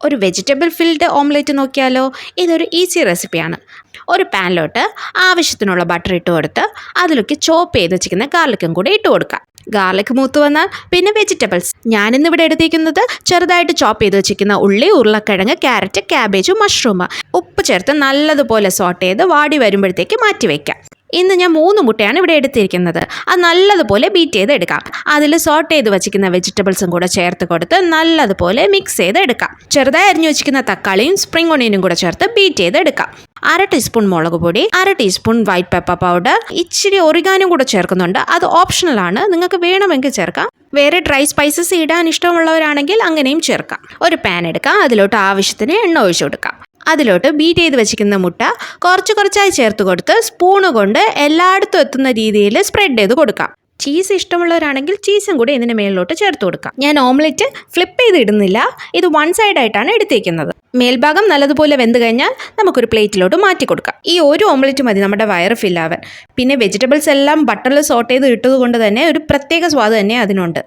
ഒരു vegetable filled omelette നോക്കിയാലോ? ഇതൊരു ഈസി റെസിപ്പിയാണ്. ഒരു പാനിലോട്ട് ആവശ്യത്തിനുള്ള ബട്ടർ ഇട്ട് കൊടുത്ത് അതിലേക്ക് ചോപ്പ് ചെയ്ത് വെച്ചിരിക്കുന്ന ഗാർലിക്കും കൂടി ഇട്ട് കൊടുക്കാം. ഗാർലിക് മൂത്ത് വന്നാൽ പിന്നെ വെജിറ്റബിൾസ്. ഞാനിന്നിവിടെ എടുത്തിരിക്കുന്നത് ചെറുതായിട്ട് ചോപ്പ് ചെയ്ത് വെച്ചിരിക്കുന്ന ഉള്ളി, ഉരുളക്കിഴങ്ങ്, ക്യാരറ്റ്, ക്യാബേജ്, മഷ്റൂം. ഉപ്പ് ചേർത്ത് നല്ലതുപോലെ സോട്ട് ചെയ്ത് വാടി വരുമ്പോഴത്തേക്ക് മാറ്റി വയ്ക്കാം. ഇന്ന് ഞാൻ 3 മുട്ടയാണ് ഇവിടെ എടുത്തിരിക്കുന്നത്. അത് നല്ലതുപോലെ ബീറ്റ് ചെയ്ത് എടുക്കാം. അതിൽ സോട്ട് ചെയ്ത് വെച്ചിരിക്കുന്ന വെജിറ്റബിൾസും കൂടെ ചേർത്ത് കൊടുത്ത് നല്ലതുപോലെ മിക്സ് ചെയ്ത് എടുക്കാം. ചെറുതായി അരിഞ്ഞു വെച്ചിരിക്കുന്ന തക്കാളിയും സ്പ്രിംഗ് ഓണിയനും കൂടെ ചേർത്ത് ബീറ്റ് ചെയ്ത് എടുക്കാം. 1/2 ടീസ്പൂൺ മുളക് പൊടി, 1/2 ടീസ്പൂൺ വൈറ്റ് പെപ്പർ പൗഡർ, ഇച്ചിരി ഒറിഗാനും കൂടെ ചേർക്കുന്നുണ്ട്. അത് ഓപ്ഷണലാണ്, നിങ്ങൾക്ക് വേണമെങ്കിൽ ചേർക്കാം. വേറെ ഡ്രൈ സ്പൈസസ് ഇടാൻ ഇഷ്ടമുള്ളവരാണെങ്കിൽ അങ്ങനെയും ചേർക്കാം. ഒരു പാൻ എടുക്കാം. അതിലോട്ട് ആവശ്യത്തിന് എണ്ണ ഒഴിച്ചു കൊടുക്കാം. അതിലോട്ട് ബീറ്റ് ചെയ്ത് വെച്ചിരിക്കുന്ന മുട്ട കുറച്ചായി ചേർത്ത് കൊടുത്ത് സ്പൂണ് കൊണ്ട് എല്ലായിടത്തും എത്തുന്ന രീതിയിൽ സ്പ്രെഡ് ചെയ്ത് കൊടുക്കാം. ചീസ് ഇഷ്ടമുള്ളവരാണെങ്കിൽ ചീസും കൂടി ഇതിന് മേളിലോട്ട് ചേർത്ത് കൊടുക്കാം. ഞാൻ ഓംലെറ്റ് ഫ്ലിപ്പ് ചെയ്ത് ഇടുന്നില്ല, ഇത് 1 സൈഡായിട്ടാണ് എടുത്തേക്കുന്നത്. മേൽഭാഗം നല്ലതുപോലെ വെന്ത് കഴിഞ്ഞാൽ നമുക്കൊരു പ്ലേറ്റിലോട്ട് മാറ്റി കൊടുക്കാം. ഈ ഒരു ഓംലെറ്റ് മതി നമ്മുടെ വയറ് ഫില്ലാവാൻ. പിന്നെ വെജിറ്റബിൾസ് എല്ലാം ബട്ടറിൽ സോട്ട് ചെയ്ത് ഇട്ടത് കൊണ്ട് തന്നെ ഒരു പ്രത്യേക സ്വാദ് തന്നെ അതിനുണ്ട്.